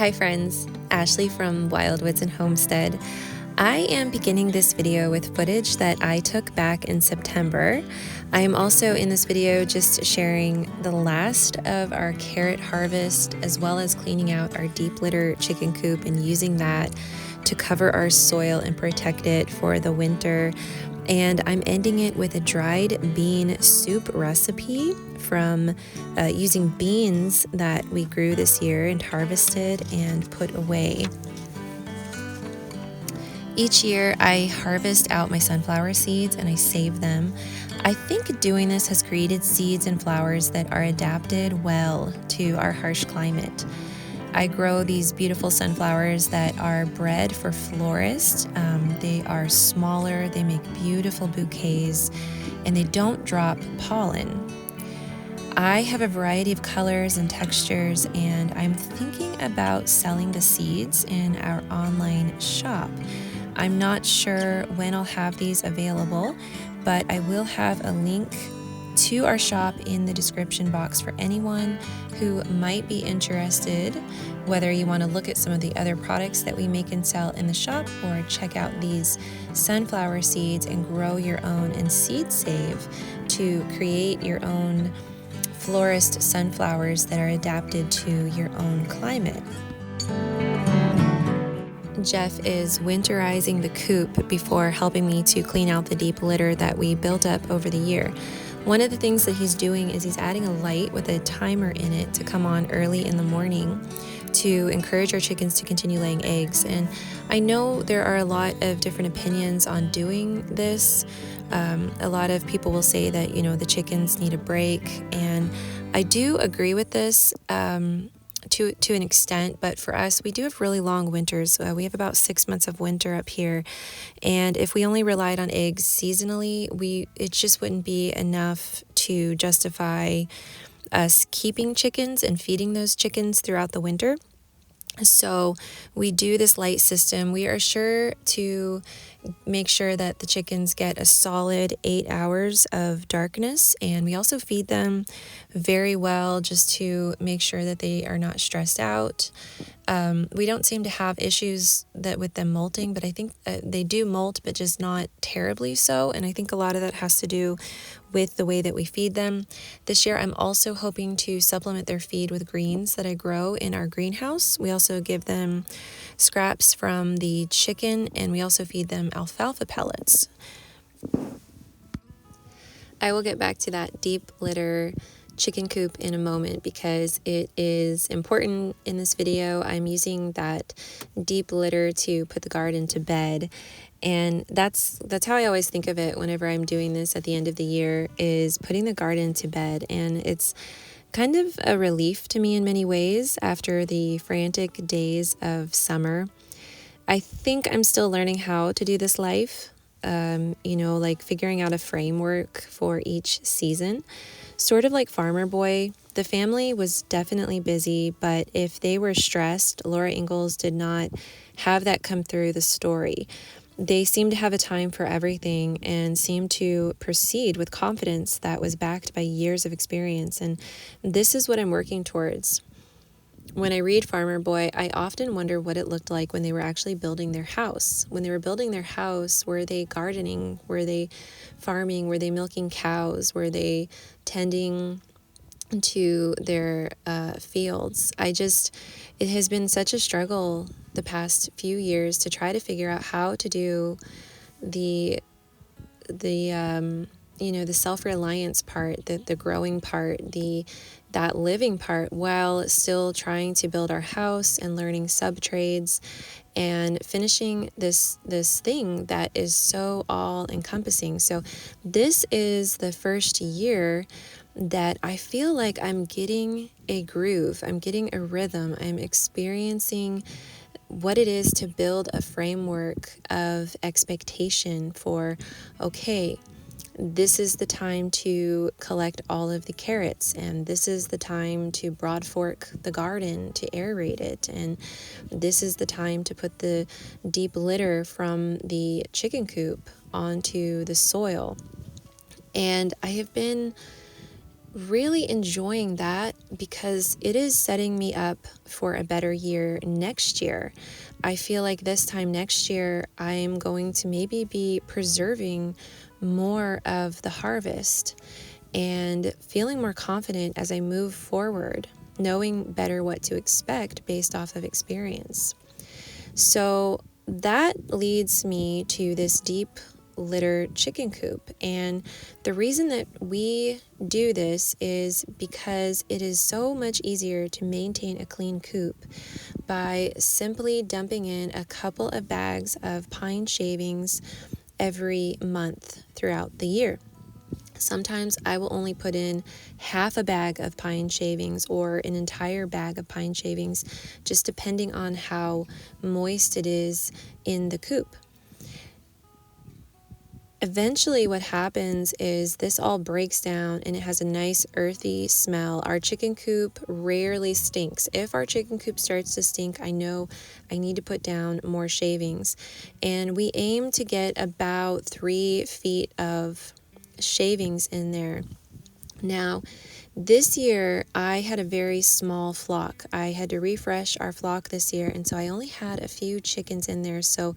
Hi friends, Ashley from Wildwoods&Homestead. I am beginning this video with footage that I took back in September. I am also in this video just sharing the last of our carrot harvest, as well as cleaning out our deep litter chicken coop and using that to cover our soil and protect it for the winter. And I'm ending it with a dried bean soup recipe from using beans that we grew this year and harvested and put away. Each year I harvest out my sunflower seeds and I save them. I think doing this has created seeds and flowers that are adapted well to our harsh climate. I grow these beautiful sunflowers that are bred for florists. They are smaller, they make beautiful bouquets, and they don't drop pollen. I have a variety of colors and textures, and I'm thinking about selling the seeds in our online shop. I'm not sure when I'll have these available, but I will have a link to our shop in the description box for anyone who might be interested, whether you want to look at some of the other products that we make and sell in the shop or check out these sunflower seeds and grow your own and seed save to create your own florist sunflowers that are adapted to your own climate. Geoff is winterizing the coop before helping me to clean out the deep litter that we built up over the year. One of the things that he's doing is he's adding a light with a timer in it to come on early in the morning to encourage our chickens to continue laying eggs. And I know there are a lot of different opinions on doing this. A lot of people will say that, the chickens need a break. And I do agree with this to an extent, but for us, we do have really long winters. We have about 6 months of winter up here. And if we only relied on eggs seasonally, it just wouldn't be enough to justify us keeping chickens and feeding those chickens throughout the winter. So we do this light system. We are sure to make sure that the chickens get a solid 8 hours of darkness, and we also feed them very well just to make sure that they are not stressed out. We don't seem to have issues with them molting, but I think they do molt, but just not terribly so. And I think a lot of that has to do with the way that we feed them. This year, I'm also hoping to supplement their feed with greens that I grow in our greenhouse. We also give them scraps from the chicken, and we also feed them alfalfa pellets. I will get back to that deep litter chicken coop in a moment because it is important in this video. I'm using that deep litter to put the garden to bed, and that's how I always think of it whenever I'm doing this at the end of the year, is putting the garden to bed. And it's kind of a relief to me in many ways after the frantic days of summer. I think I'm still learning how to do this life, like figuring out a framework for each season. Sort of like Farmer Boy, the family was definitely busy, but if they were stressed, Laura Ingalls did not have that come through the story. They seemed to have a time for everything and seemed to proceed with confidence that was backed by years of experience. And this is what I'm working towards. When I read Farmer Boy, I often wonder what it looked like when they were actually building their house. When they were building their house, were they gardening? Were they farming? Were they milking cows? Were they tending to their fields? It has been such a struggle the past few years to try to figure out how to do the self-reliance part, the growing part, that living part, while still trying to build our house and learning sub-trades and finishing this thing that is so all-encompassing. So this is the first year that I feel like I'm getting a groove, I'm getting a rhythm, I'm experiencing what it is to build a framework of expectation for, okay, this is the time to collect all of the carrots, and this is the time to broad fork the garden to aerate it, and this is the time to put the deep litter from the chicken coop onto the soil. And I have been really enjoying that because it is setting me up for a better year next year. I feel like this time next year, I'm going to maybe be preserving more of the harvest and feeling more confident as I move forward, knowing better what to expect based off of experience. So that leads me to this deep litter chicken coop. And the reason that we do this is because it is so much easier to maintain a clean coop by simply dumping in a couple of bags of pine shavings every month throughout the year. Sometimes I will only put in half a bag of pine shavings or an entire bag of pine shavings, just depending on how moist it is in the coop. Eventually what happens is this all breaks down and it has a nice earthy smell. Our chicken coop rarely stinks. If our chicken coop starts to stink, I know I need to put down more shavings. And we aim to get about 3 feet of shavings in there. Now, this year I had a very small flock. I had to refresh our flock this year, and so I only had a few chickens in there. So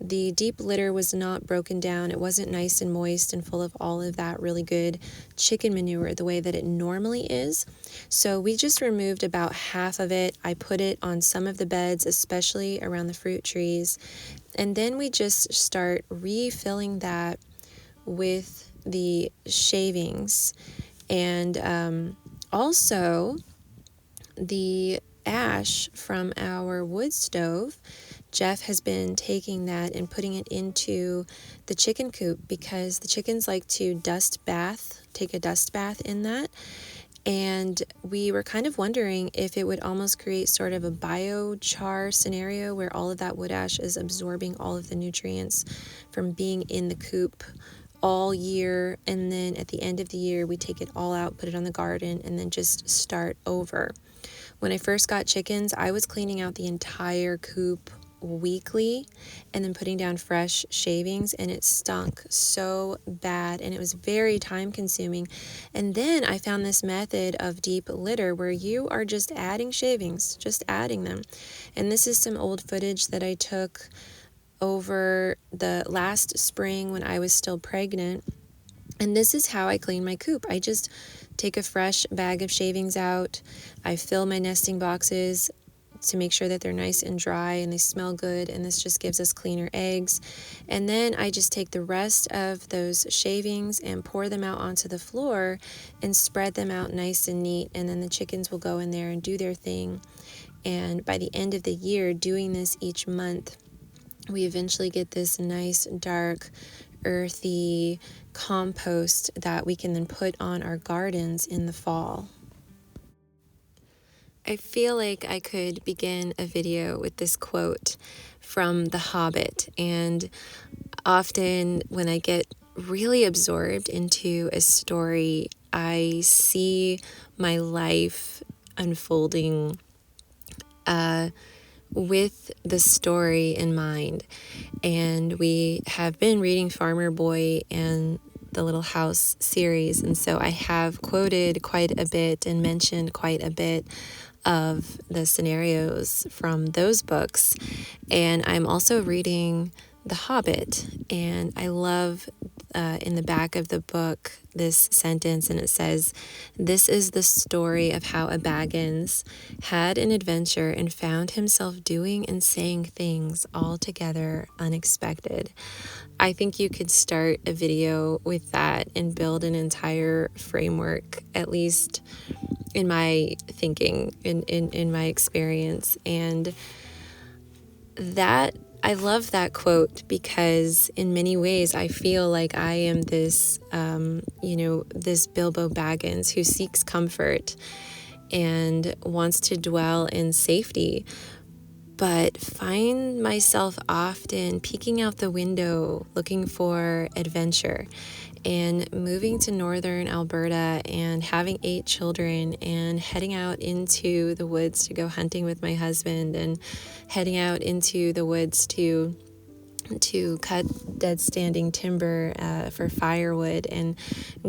the deep litter was not broken down. It wasn't nice and moist and full of all of that really good chicken manure the way that it normally is. So we just removed about half of it. I put it on some of the beds, especially around the fruit trees. And then we just start refilling that with the shavings and also the ash from our wood stove. Geoff has been taking that and putting it into the chicken coop because the chickens like to take a dust bath in that. And we were kind of wondering if it would almost create sort of a biochar scenario where all of that wood ash is absorbing all of the nutrients from being in the coop all year, and then at the end of the year we take it all out, put it on the garden, and then just start over. When I first got chickens, I was cleaning out the entire coop weekly and then putting down fresh shavings, and it stunk so bad and it was very time consuming. And then I found this method of deep litter where you are just adding shavings, just adding them. And this is some old footage that I took over the last spring when I was still pregnant. And this is how I clean my coop. I just take a fresh bag of shavings out. I fill my nesting boxes to make sure that they're nice and dry and they smell good, and this just gives us cleaner eggs. And then I just take the rest of those shavings and pour them out onto the floor and spread them out nice and neat, and then the chickens will go in there and do their thing. And by the end of the year, doing this each month, we eventually get this nice, dark, earthy compost that we can then put on our gardens in the fall. I feel like I could begin a video with this quote from The Hobbit, and often when I get really absorbed into a story, I see my life unfolding with the story in mind. And we have been reading Farmer Boy and the Little House series, and so I have quoted quite a bit and mentioned quite a bit of the scenarios from those books. And I'm also reading The Hobbit, and I love in the back of the book this sentence, and it says, "This is the story of how a Baggins had an adventure and found himself doing and saying things altogether unexpected." I think you could start a video with that and build an entire framework, at least in my thinking, in my experience. And that, I love that quote because in many ways I feel like I am this, this Bilbo Baggins who seeks comfort and wants to dwell in safety, but find myself often peeking out the window looking for adventure. And moving to northern Alberta and having 8 children and heading out into the woods to go hunting with my husband and heading out into the woods to to cut dead standing timber for firewood, and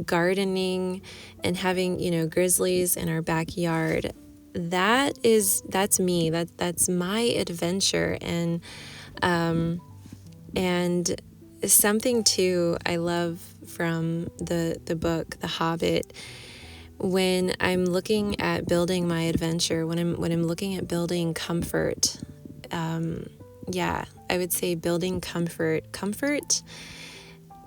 gardening and having, grizzlies in our backyard. That's me. That's my adventure. And something too I love from the book The Hobbit, when I'm looking at building my adventure, when I'm looking at building comfort, I would say building comfort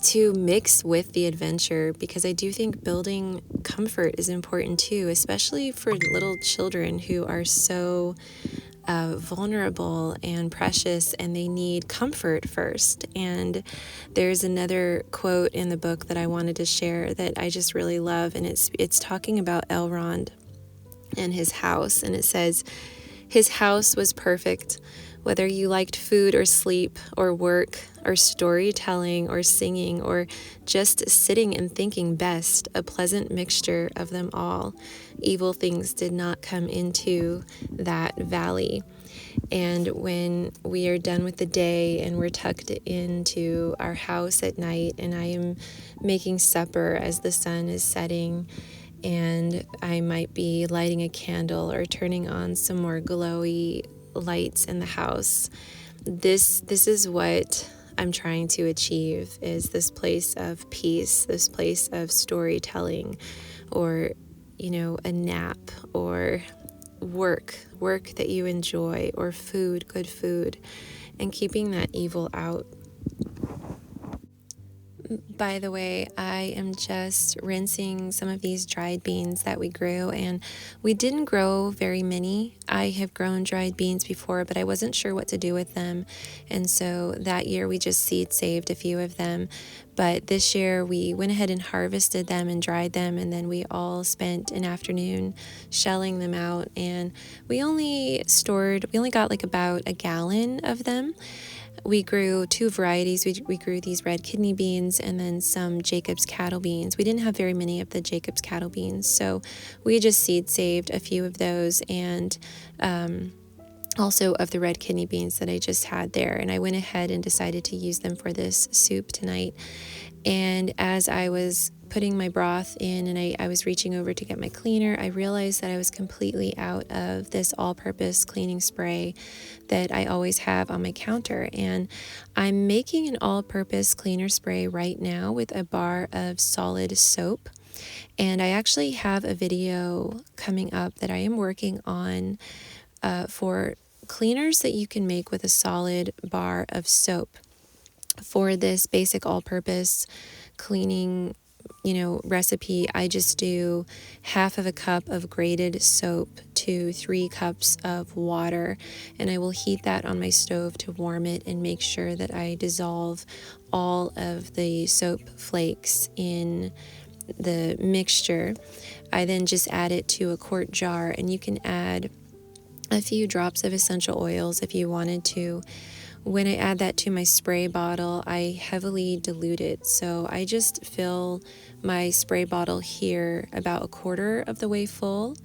to mix with the adventure, because I do think building comfort is important too, especially for little children who are so vulnerable and precious, and they need comfort first. And there's another quote in the book that I wanted to share that I just really love, and it's talking about Elrond and his house, and it says, "His house was perfect. Whether you liked food or sleep or work or storytelling or singing or just sitting and thinking, best, a pleasant mixture of them all. Evil things did not come into that valley." And when we are done with the day and we're tucked into our house at night, and I am making supper as the sun is setting, and I might be lighting a candle or turning on some more glowy lights in the house, this is what I'm trying to achieve, is this place of peace, this place of storytelling, or a nap, or work that you enjoy, or food, good food, and keeping that evil out. By the way, I am just rinsing some of these dried beans that we grew, and we didn't grow very many. I have grown dried beans before, but I wasn't sure what to do with them, and so that year we just seed saved a few of them. But this year we went ahead and harvested them and dried them, and then we all spent an afternoon shelling them out, and we only got like about a gallon of them. We grew two varieties. We grew these red kidney beans and then some Jacob's cattle beans. We didn't have very many of the Jacob's cattle beans, so we just seed saved a few of those, and also of the red kidney beans that I just had there. And I went ahead and decided to use them for this soup tonight. And as I was putting my broth in and I was reaching over to get my cleaner, I realized that I was completely out of this all-purpose cleaning spray that I always have on my counter. And I'm making an all-purpose cleaner spray right now with a bar of solid soap. And I actually have a video coming up that I am working on for cleaners that you can make with a solid bar of soap. For this basic all-purpose cleaning recipe, I just do half of a cup of grated soap to 3 cups of water, and I will heat that on my stove to warm it and make sure that I dissolve all of the soap flakes in the mixture. I then just add it to a quart jar, and you can add a few drops of essential oils if you wanted to. When I add that to my spray bottle, I heavily dilute it. So I just fill my spray bottle here about a quarter of the way full,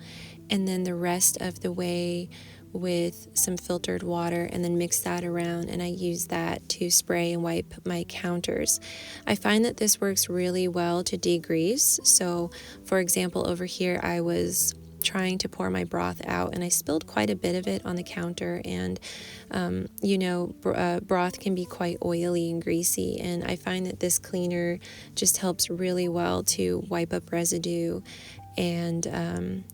and then the rest of the way with some filtered water, and then mix that around, and I use that to spray and wipe my counters. I find that this works really well to degrease. So for example, over here I was trying to pour my broth out, and I spilled quite a bit of it on the counter, and broth can be quite oily and greasy, and I find that this cleaner just helps really well to wipe up residue and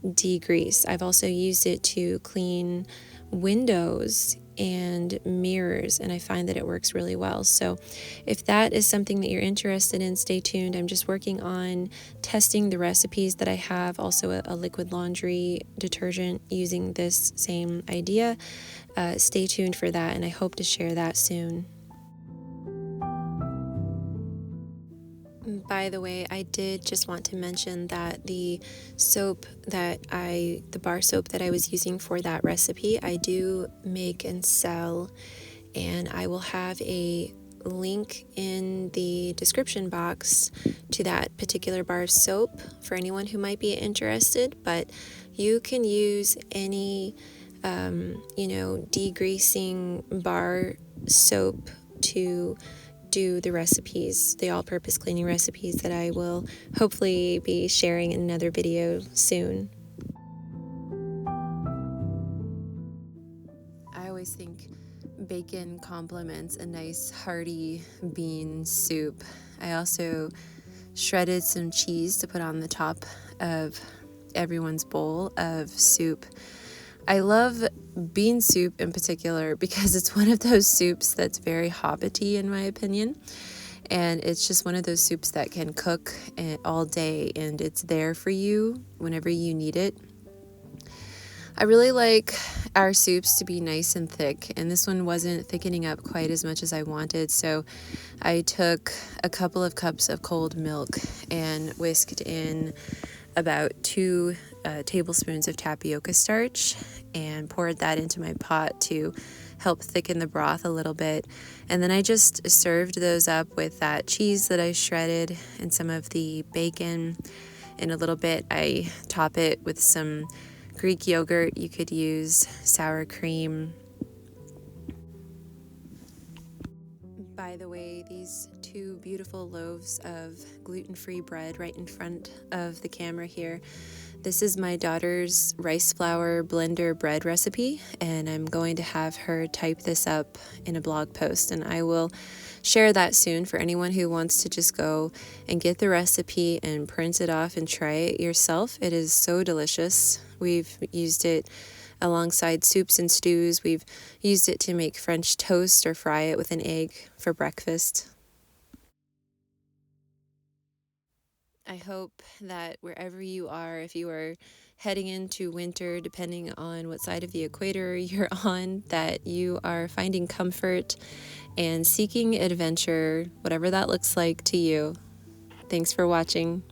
degrease. I've also used it to clean windows and mirrors, and I find that it works really well. So if that is something that you're interested in, stay tuned. I'm just working on testing the recipes that I have, also a liquid laundry detergent using this same idea. Stay tuned for that, and I hope to share that soon. By the way, I did just want to mention that the bar soap that I was using for that recipe, I do make and sell, and I will have a link in the description box to that particular bar of soap for anyone who might be interested. But you can use any degreasing bar soap to do the recipes, the all-purpose cleaning recipes that I will hopefully be sharing in another video soon. I always think bacon complements a nice hearty bean soup. I also shredded some cheese to put on the top of everyone's bowl of soup. I love bean soup in particular because it's one of those soups that's very Hobbity in my opinion. And it's just one of those soups that can cook all day and it's there for you whenever you need it. I really like our soups to be nice and thick, and this one wasn't thickening up quite as much as I wanted, so I took a couple of cups of cold milk and whisked in about 2 tablespoons of tapioca starch and poured that into my pot to help thicken the broth a little bit. And then I just served those up with that cheese that I shredded and some of the bacon. In a little bit, I top it with some Greek yogurt. You could use sour cream. By the way, these 2 beautiful loaves of gluten-free bread right in front of the camera here. This is my daughter's rice flour blender bread recipe, and I'm going to have her type this up in a blog post, and I will share that soon for anyone who wants to just go and get the recipe and print it off and try it yourself. It is so delicious. We've used it alongside soups and stews. We've used it to make French toast or fry it with an egg for breakfast. I hope that wherever you are, if you are heading into winter, depending on what side of the equator you're on, that you are finding comfort and seeking adventure, whatever that looks like to you. Thanks for watching.